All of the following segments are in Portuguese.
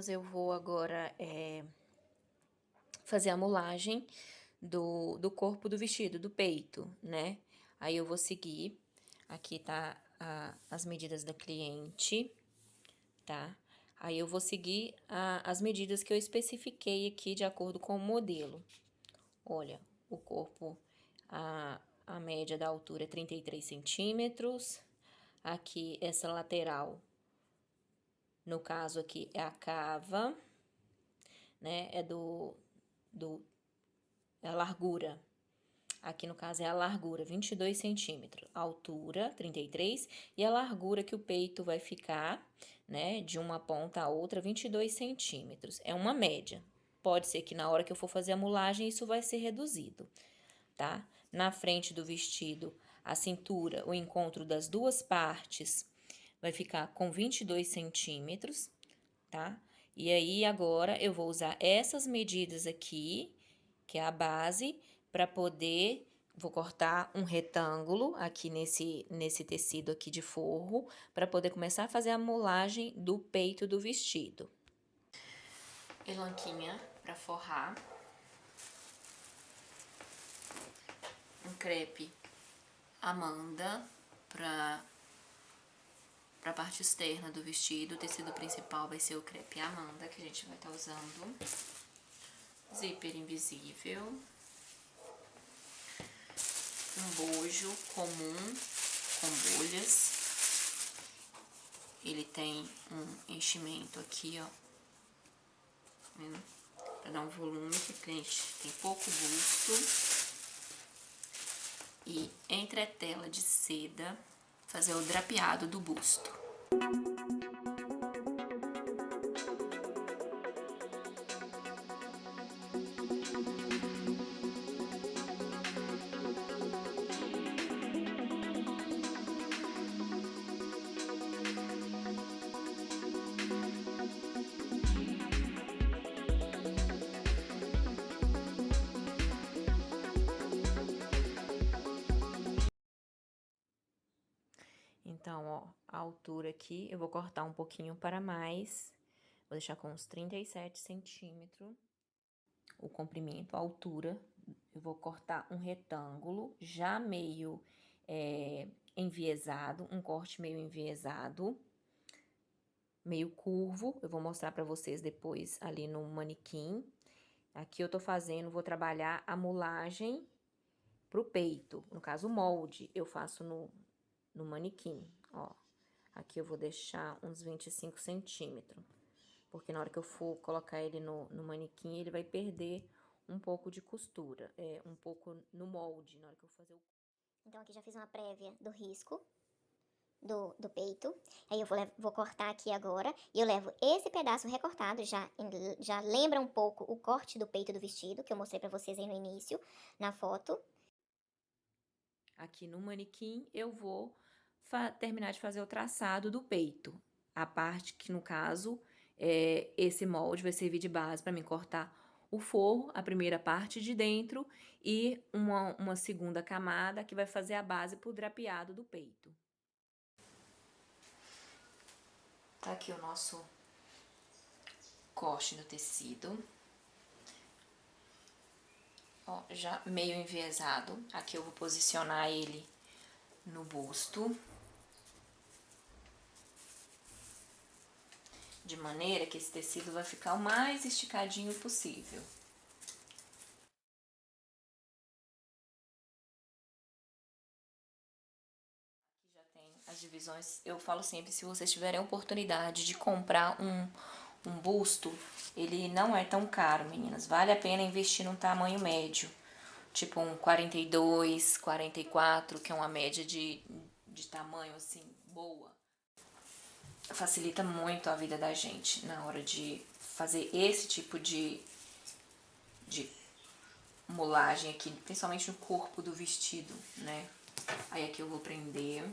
meninas, eu vou agora fazer a mulagem do corpo do vestido, do peito, né? Aí eu vou seguir, aqui tá as medidas da cliente, tá? Aí eu vou seguir as medidas que eu especifiquei aqui de acordo com o modelo. Olha, o corpo, a média da altura é 33 centímetros. Aqui, essa lateral, no caso aqui, é a cava, né? É a largura. Aqui, no caso, é a largura, 22 centímetros. A altura, 33. E a largura que o peito vai ficar, né? De uma ponta a outra, 22 centímetros. É uma média. Pode ser que na hora que eu for fazer a mulagem, isso vai ser reduzido, tá? Na frente do vestido, a cintura, o encontro das duas partes vai ficar com 22 centímetros, tá? E aí, agora, eu vou usar essas medidas aqui, que é a base, para poder... Vou cortar um retângulo aqui nesse tecido aqui de forro, para poder começar a fazer a molagem do peito do vestido. Elanquinha para forrar. Um crepe Amanda para a parte externa do vestido. O tecido principal vai ser o crepe Amanda, que a gente vai estar usando. Zíper invisível. Um bojo comum com bolhas. Ele tem um enchimento aqui, ó. Vendo? Pra dar um volume, que tem pouco busto. E entretela de seda, fazer o drapeado do busto. Então, ó, a altura aqui, eu vou cortar um pouquinho para mais. Vou deixar com uns 37 centímetros. O comprimento, a altura, eu vou cortar um retângulo, já meio enviesado, um corte meio enviesado, meio curvo. Eu vou mostrar para vocês depois ali no manequim. Aqui eu tô fazendo, vou trabalhar a mulagem pro peito. No caso, o molde, eu faço no manequim, ó. Aqui eu vou deixar uns 25 centímetros, porque na hora que eu for colocar ele no manequim, ele vai perder um pouco de costura, um pouco no molde, na hora que eu fazer o... Então, aqui já fiz uma prévia do risco do peito. Aí eu vou cortar aqui agora, e eu levo esse pedaço recortado, já lembra um pouco o corte do peito do vestido, que eu mostrei pra vocês aí no início, na foto. Aqui no manequim, eu vou terminar de fazer o traçado do peito. A parte que, no caso, esse molde vai servir de base para mim cortar o forro, a primeira parte de dentro, e uma segunda camada que vai fazer a base pro drapeado do peito. Tá aqui o nosso corte no tecido. Ó, já meio enviesado. Aqui eu vou posicionar ele no busto. De maneira que esse tecido vai ficar o mais esticadinho possível. Aqui já tem as divisões. Eu falo sempre, se vocês tiverem a oportunidade de comprar um busto, ele não é tão caro, meninas. Vale a pena investir num tamanho médio. Tipo um 42, 44, que é uma média de tamanho, assim, boa. Facilita muito a vida da gente na hora de fazer esse tipo de molagem aqui, principalmente no corpo do vestido, né? Aí aqui eu vou prender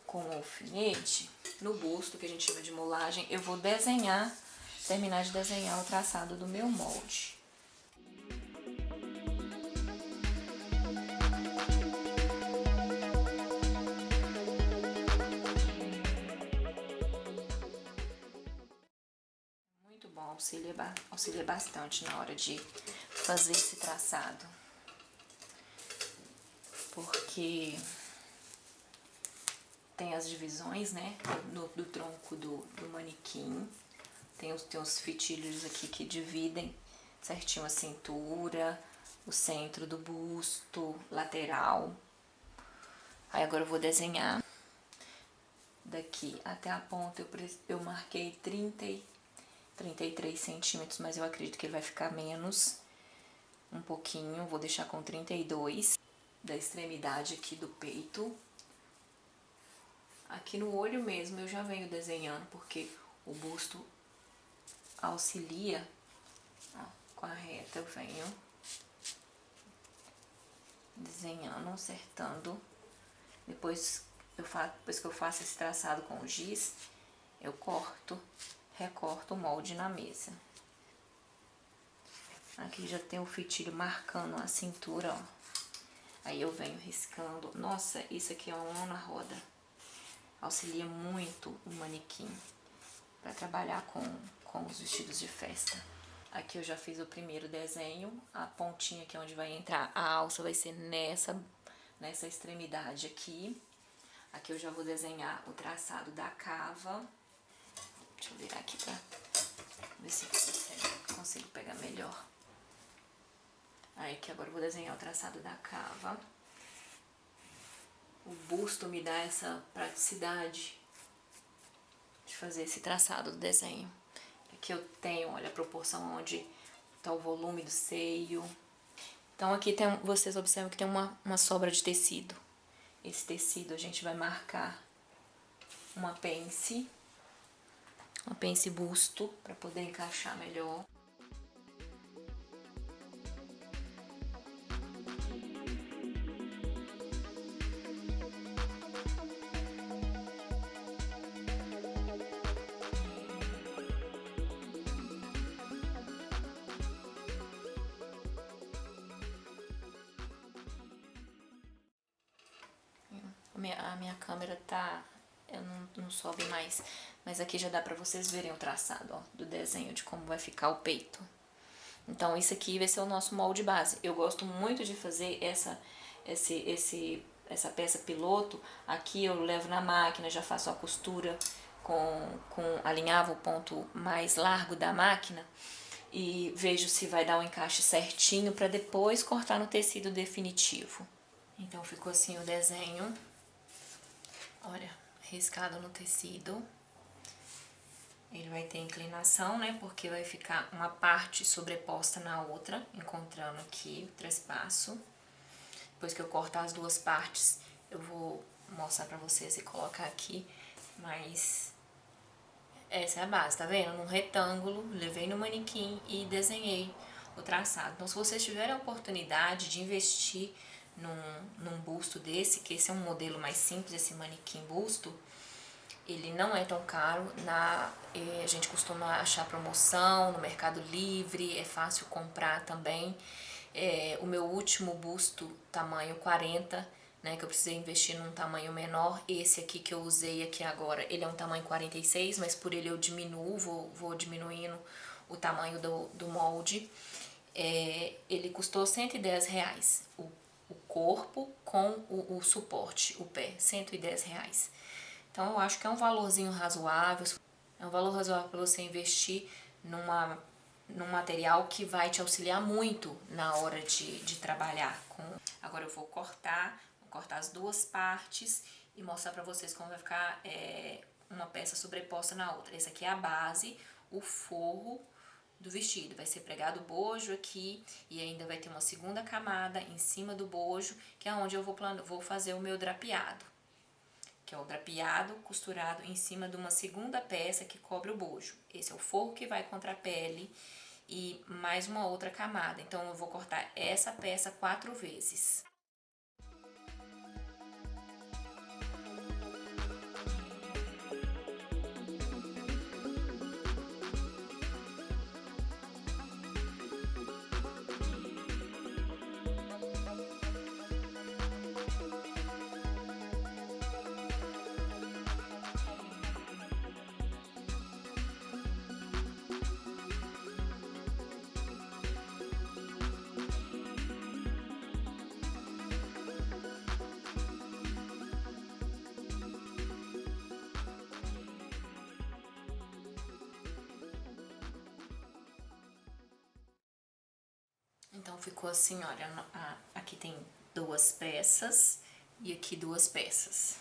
com o alfinete no busto, que a gente chama de molagem. Eu vou terminar de desenhar o traçado do meu molde. auxilia bastante na hora de fazer esse traçado. Porque tem as divisões, né, do tronco do manequim. Tem os fitilhos aqui que dividem certinho a cintura, o centro do busto, lateral. Aí agora eu vou desenhar. Daqui até a ponta eu marquei 33 centímetros, mas eu acredito que ele vai ficar menos, um pouquinho. Vou deixar com 32 da extremidade aqui do peito. Aqui no olho mesmo eu já venho desenhando, porque o busto auxilia, ó, com a reta eu venho desenhando, acertando. Depois que eu faço esse traçado com o giz, eu recorto o molde na mesa. Aqui já tem o fitilho marcando a cintura, ó. Aí eu venho riscando. Nossa, isso aqui é uma mão na roda. Auxilia muito o manequim para trabalhar com os vestidos de festa. Aqui eu já fiz o primeiro desenho. A pontinha aqui onde vai entrar a alça vai ser nessa extremidade aqui. Aqui eu já vou desenhar o traçado da cava. Deixa eu virar aqui pra ver se eu consigo pegar melhor. Aí aqui agora eu vou desenhar o traçado da cava. O busto me dá essa praticidade de fazer esse traçado do desenho. Aqui eu tenho, olha a proporção onde tá o volume do seio. Então aqui vocês observam que tem uma sobra de tecido. Esse tecido a gente vai marcar uma pence busto, para poder encaixar melhor. A minha câmera não sobe mais, mas aqui já dá pra vocês verem o traçado, ó, do desenho de como vai ficar o peito. Então isso aqui vai ser o nosso molde base. Eu gosto muito de fazer essa peça piloto. Aqui eu levo na máquina, já faço a costura alinhava o ponto mais largo da máquina e vejo se vai dar um encaixe certinho para depois cortar no tecido definitivo. Então ficou assim o desenho. Olha, riscado no tecido. Ele vai ter inclinação, né? Porque vai ficar uma parte sobreposta na outra, encontrando aqui o trespasso. Depois que eu cortar as duas partes, eu vou mostrar pra vocês e colocar aqui. Mas essa é a base, tá vendo? Num retângulo, levei no manequim e desenhei o traçado. Então, se vocês tiverem a oportunidade de investir num busto desse, que esse é um modelo mais simples, esse manequim busto, ele não é tão caro, a gente costuma achar promoção no Mercado Livre, é fácil comprar também. O meu último busto, tamanho 40, né, que eu precisei investir num tamanho menor, esse aqui que eu usei aqui agora, ele é um tamanho 46, mas por ele eu diminuo, vou diminuindo o tamanho do molde. Ele custou R$110, o corpo com o suporte, o pé, R$110. Então eu acho que é um valorzinho razoável, é um valor razoável para você investir num material que vai te auxiliar muito na hora de trabalhar com. Agora eu vou cortar as duas partes e mostrar para vocês como vai ficar uma peça sobreposta na outra. Essa aqui é a base, o forro do vestido. Vai ser pregado o bojo aqui e ainda vai ter uma segunda camada em cima do bojo, que é onde eu vou fazer o meu drapeado. Que é o drapeado costurado em cima de uma segunda peça que cobre o bojo. Esse é o forro que vai contra a pele e mais uma outra camada. Então, eu vou cortar essa peça 4 vezes. Então, ficou assim, olha, aqui tem 2 peças e aqui 2 peças.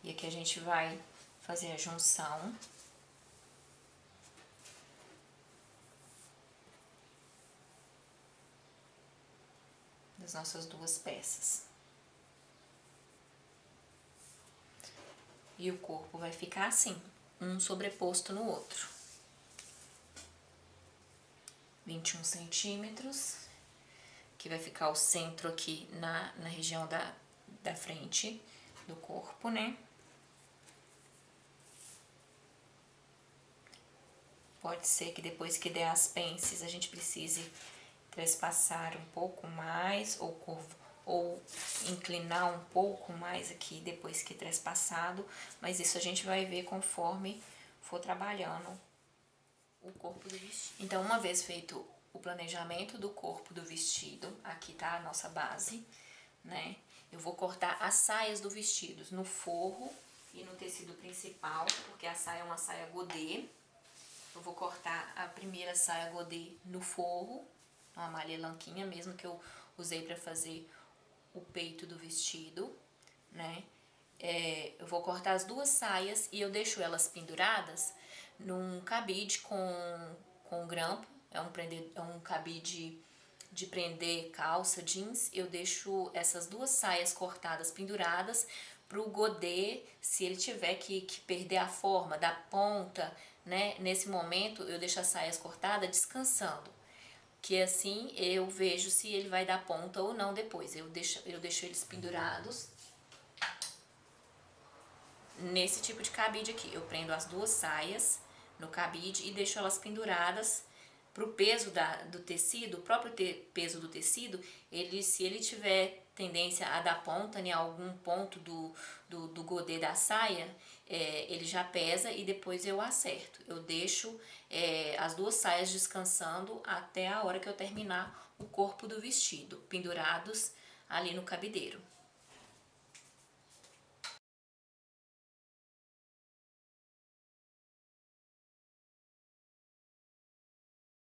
E aqui a gente vai fazer a junção. Das nossas 2 peças. E o corpo vai ficar assim, um sobreposto no outro. 21 centímetros, que vai ficar o centro aqui na região da frente do corpo, né? Pode ser que depois que der as pences a gente precise trespassar um pouco mais ou inclinar um pouco mais aqui depois que trespassado, mas isso a gente vai ver conforme for trabalhando o corpo do vestido. Então, uma vez feito o planejamento do corpo do vestido, aqui tá a nossa base, né? Eu vou cortar as saias do vestido no forro e no tecido principal, porque a saia é uma saia godê. Eu vou cortar a primeira saia godê no forro, uma malha elanquinha mesmo que eu usei para fazer o peito do vestido, né? Eu vou cortar as 2 saias e eu deixo elas penduradas num cabide com grampo, é um cabide de prender calça, jeans. Eu deixo essas 2 saias cortadas penduradas pro godê, se ele tiver que perder a forma da ponta, né? Nesse momento eu deixo as saias cortadas descansando, que assim eu vejo se ele vai dar ponta ou não depois. Eu deixo eles pendurados nesse tipo de cabide aqui. Eu prendo as 2 saias no cabide e deixo elas penduradas pro peso do tecido, o próprio peso do tecido, se ele tiver tendência a dar ponta em algum ponto do godê da saia, ele já pesa e depois eu acerto. Eu deixo as 2 saias descansando até a hora que eu terminar o corpo do vestido, pendurados ali no cabideiro.